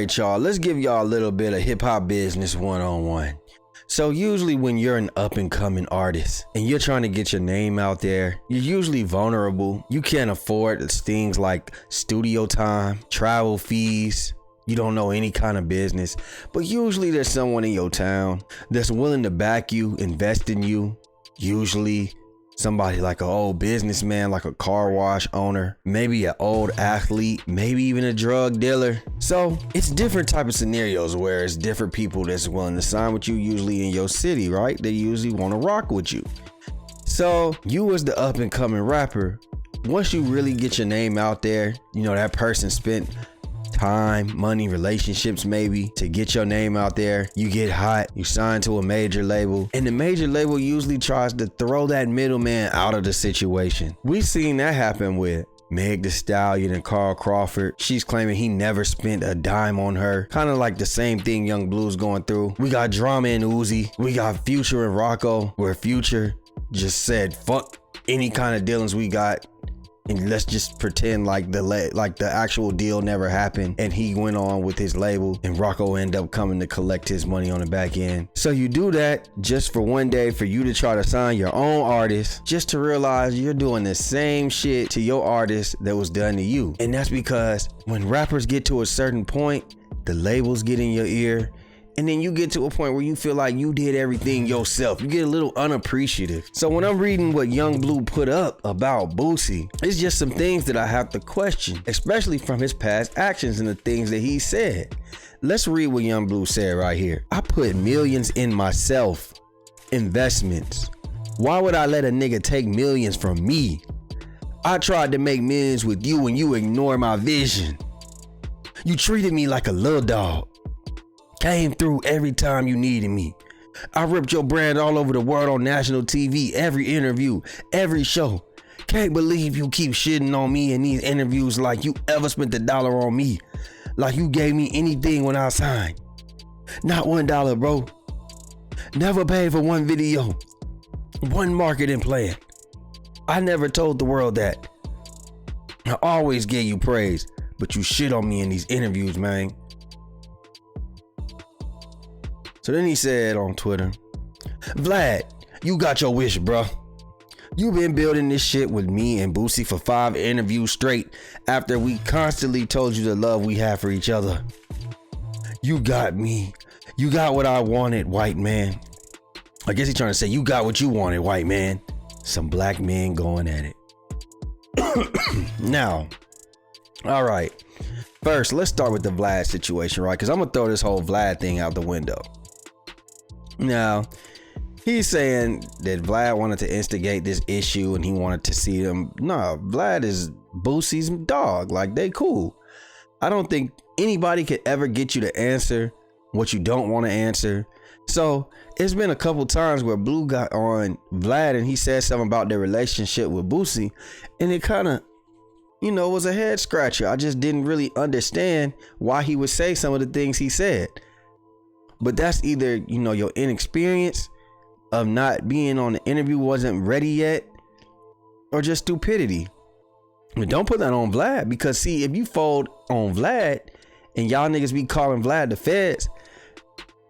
right, y'all, let's give y'all a little bit of hip hop business one-on-one. So usually when you're an up and coming artist and you're trying to get your name out there, you're usually vulnerable. You can't afford things like studio time, travel fees. You don't know any kind of business, but usually there's someone in your town that's willing to back you, invest in you. Usually somebody like an old businessman, like a car wash owner, maybe an old athlete, maybe even a drug dealer. So it's different type of scenarios where it's different people that's willing to sign with you, usually in your city, right? They usually want to rock with you. So you as the up and coming rapper, once you really get your name out there, you know, that person spent time, money, relationships maybe to get your name out there. You get hot, you sign to a major label, and the major label usually tries to throw that middleman out of the situation. We've seen that happen with Meg Thee Stallion and Carl Crawford. She's claiming he never spent a dime on her. Kind of like the same thing Young Blue's going through. We got drama in Uzi. We got Future and Rocco, where Future just said, fuck any kind of dealings we got, and let's just pretend like the actual deal never happened, and he went on with his label, and Rocco ended up coming to collect his money on the back end. So you do that just for one day for you to try to sign your own artist, just to realize you're doing the same shit to your artist that was done to you. And that's because when rappers get to a certain point, the labels get in your ear, and then you get to a point where you feel like you did everything yourself. You get a little unappreciative. So when I'm reading what Young Blue put up about Boosie, it's just some things that I have to question, especially from his past actions and the things that he said. Let's read what Young Blue said right here. I put millions in myself. Investments. Why would I let a nigga take millions from me? I tried to make millions with you and you ignore my vision. You treated me like a little dog. Came through every time you needed me. I ripped your brand all over the world on national TV, every interview, every show. Can't believe you keep shitting on me in these interviews like you ever spent $1 on me. Like you gave me anything when I signed. Not $1, bro. Never paid for one video. One marketing plan. I never told the world that. I always gave you praise, but you shit on me in these interviews, man. So then he said on Twitter, Vlad, you got your wish, bro. You been building this shit with me and Boosie for 5 interviews straight after we constantly told you the love we have for each other. You got me. You got what I wanted, white man. I guess he's trying to say you got what you wanted, white man. Some black men going at it. Now, all right. First, let's start with the Vlad situation, right? Because I'm going to throw this whole Vlad thing out the window. Now, he's saying that Vlad wanted to instigate this issue and he wanted to see them. No, Vlad is Boosie's dog. Like, they cool. I don't think anybody could ever get you to answer what you don't want to answer. So it's been a couple times where Blue got on Vlad and he said something about their relationship with Boosie, and it kind of, you know, was a head scratcher. I just didn't really understand why he would say some of the things he said. But that's either, you know, your inexperience of not being on the interview, wasn't ready yet, or just stupidity. But don't put that on Vlad, because see, if you fold on Vlad and y'all niggas be calling Vlad the feds,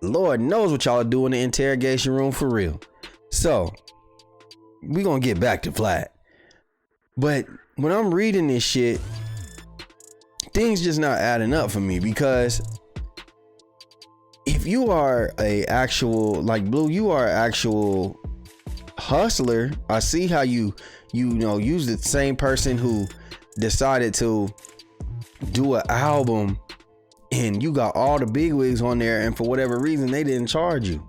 Lord knows what y'all do in the interrogation room for real. So we gonna get back to Vlad. But when I'm reading this shit, things just not adding up for me, because if you are a actual, like Blue, you are an actual hustler. I see how you know, use the same person who decided to do an album and you got all the bigwigs on there, and for whatever reason they didn't charge you.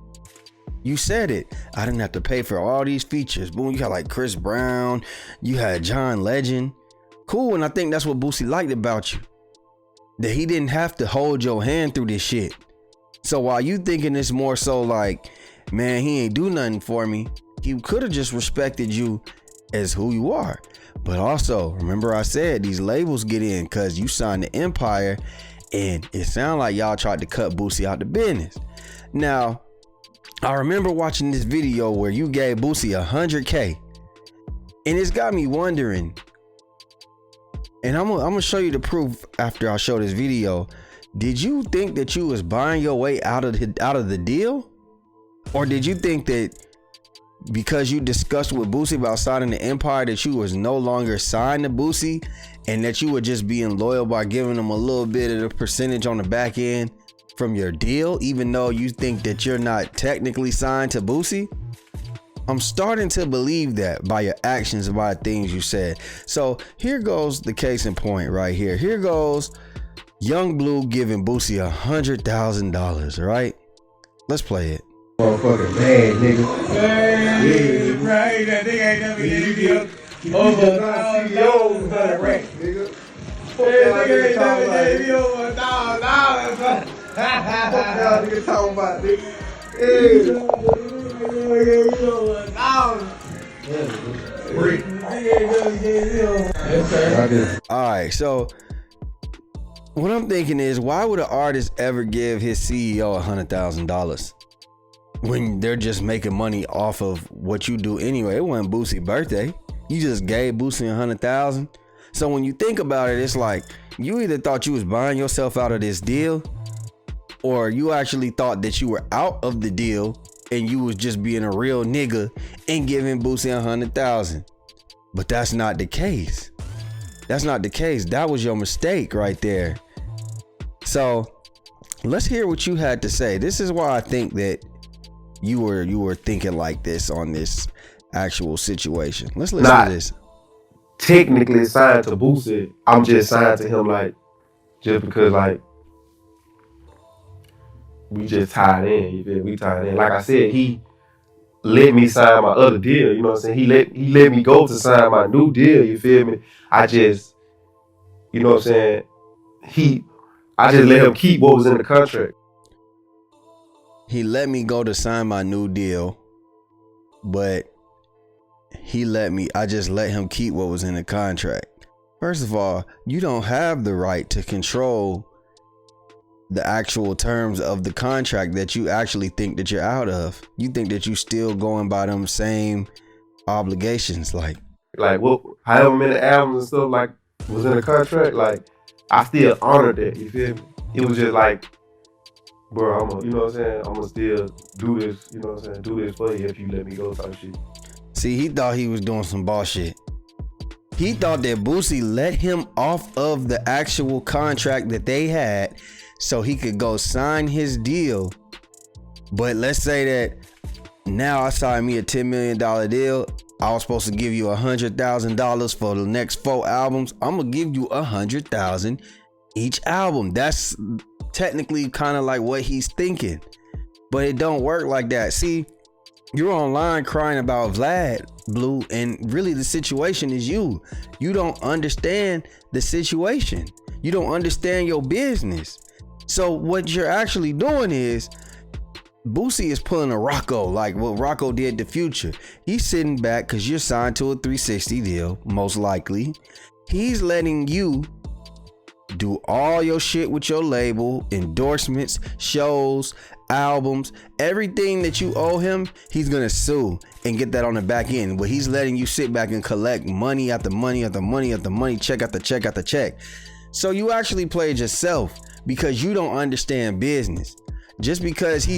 You said it. I didn't have to pay for all these features. Boom, you had like Chris Brown, you had John Legend. Cool, and I think that's what Boosie liked about you, that he didn't have to hold your hand through this shit. So while you thinking it's more so like, man, he ain't do nothing for me, he could have just respected you as who you are. But also, remember I said these labels get in because you signed the Empire, and it sounded like y'all tried to cut Boosie out the business. Now, I remember watching this video where you gave Boosie 100K, and it's got me wondering, and I'm gonna show you the proof after I show this video. did you think that you was buying your way out of the deal? Or did you think that because you discussed with Boosie about signing the Empire that you was no longer signed to Boosie and that you were just being loyal by giving him a little bit of the percentage on the back end from your deal, even though you think that you're not technically signed to Boosie? I'm starting to believe that by your actions and by the things you said. So here goes the case in point right here. Here goes Young Bleu giving Boosie $100,000, right? Let's play it. Motherfucking bad, nigga. Hey, right, that nigga ain't never gave you over $1,000, nigga. Hey, nigga ain't never gave you over $1,000. Fuck y'all nigga talking about, nigga. Hey, nigga gave you over $1,000. All right, so what I'm thinking is, why would an artist ever give his CEO $100,000 when they're just making money off of what you do anyway? It wasn't Boosie's birthday. You just gave Boosie $100,000. So when you think about it, it's like you either thought you was buying yourself out of this deal, or you actually thought that you were out of the deal and you was just being a real nigga and giving Boosie $100,000. But that's not the case. That's not the case. That was your mistake right there. So let's hear what you had to say. This is why I think that you were thinking like this on this actual situation. Let's listen to this. Technically signed to Boosie. I'm just signed to him like just because like we just tied in. You feel? We tied in. Like I said, he let me sign my other deal. You know what I'm saying? He let me go to sign my new deal. You feel me? I just, you know what I'm saying? I just let him keep what was in the contract. He let me go to sign my new deal, but I just let him keep what was in the contract. First of all, you don't have the right to control the actual terms of the contract that you actually think that you're out of. You think that you still going by them same obligations, like what, however many albums and stuff like was in the contract, like I still honored that. You feel me? It was just like, bro, you know what I'm saying? I'm gonna still do this. You know what I'm saying? Do this for you if you let me go type shit. See, he thought he was doing some bullshit. He thought that Boosie let him off of the actual contract that they had so he could go sign his deal. But let's say that now I signed me a $10 million deal. I was supposed to give you $100,000 for the next 4 albums. I'm gonna give you $100,000 each album. That's technically kind of like what he's thinking, but it don't work like that. See, you're online crying about Vlad, Bleu, and really the situation is you. You don't understand the situation. You don't understand your business. So what you're actually doing is Boosie is pulling a Rocco, like what Rocco did to Future. He's sitting back because you're signed to a 360 deal, most likely. He's letting you do all your shit with your label, endorsements, shows, albums, everything that you owe him. He's gonna sue and get that on the back end, but he's letting you sit back and collect money after money after money after money, check after check after check. So you actually played yourself because you don't understand business. Just because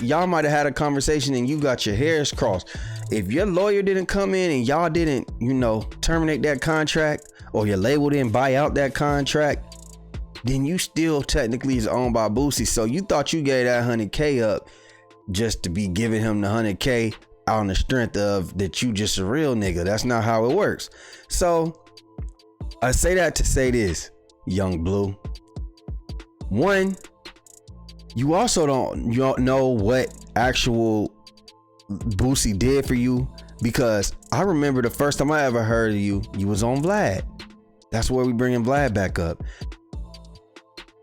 y'all might have had a conversation and you got your hairs crossed. If your lawyer didn't come in and y'all didn't, terminate that contract, or your label didn't buy out that contract, then you still technically is owned by Boosie. So you thought you gave that 100K up just to be giving him the 100K on the strength of that you just a real nigga. That's not how it works. So I say that to say this, Young Bleu. One, you also don't know what actual Boosie did for you, because I remember the first time I ever heard of you was on Vlad. That's where we bringing Vlad back up.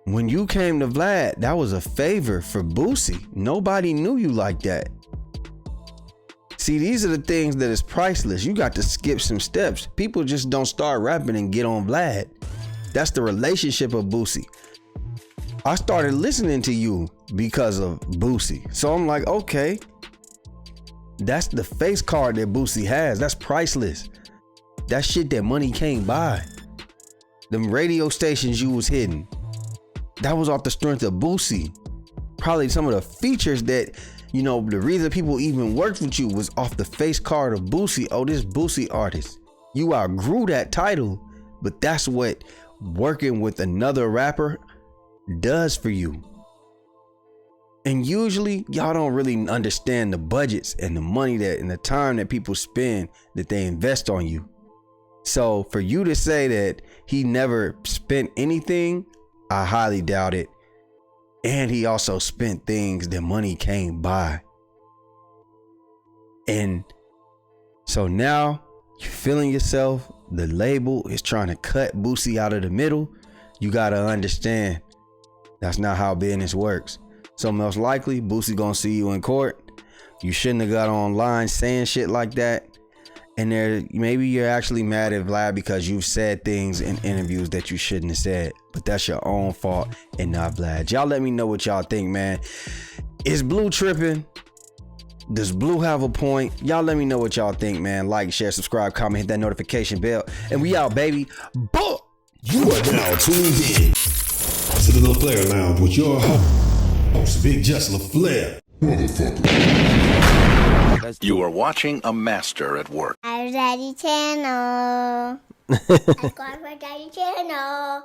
When you came to Vlad, that was a favor for Boosie. Nobody knew you like that. See, these are the things that is priceless. You got to skip some steps. People just don't start rapping and get on Vlad. That's the relationship of Boosie. I started listening to you because of Boosie. So I'm like, okay, that's the face card that Boosie has. That's priceless. That shit that money can't buy. Them radio stations you was hitting. that was off the strength of Boosie. Probably some of the features that, you know, the reason people even worked with you was off the face card of Boosie. Oh, this Boosie artist. You outgrew that title, but that's what working with another rapper does for you. And usually y'all don't really understand the budgets and the money that and the time that people spend that they invest on you. So for you to say that he never spent anything, I highly doubt it. And he also spent things that money can't buy. And so now you're feeling yourself. The label is trying to cut Boosie out of the middle. You got to understand that's not how business works. So most likely Boosie gonna see you in court. You shouldn't have got online saying shit like that. And there, maybe you're actually mad at Vlad because you've said things in interviews that you shouldn't have said, but that's your own fault and not Vlad. Y'all let me know what y'all think, man. Is Bleu tripping? Does Bleu have a point? Y'all let me know what y'all think, man. Like, share, subscribe, comment, hit that notification bell, and we out, baby. Boom! You are now tuned in to the LaFlare Lounge with your host, BigJusLaFlare. You are watching a master at work. Our Daddy Channel. Subscribe for Daddy Channel.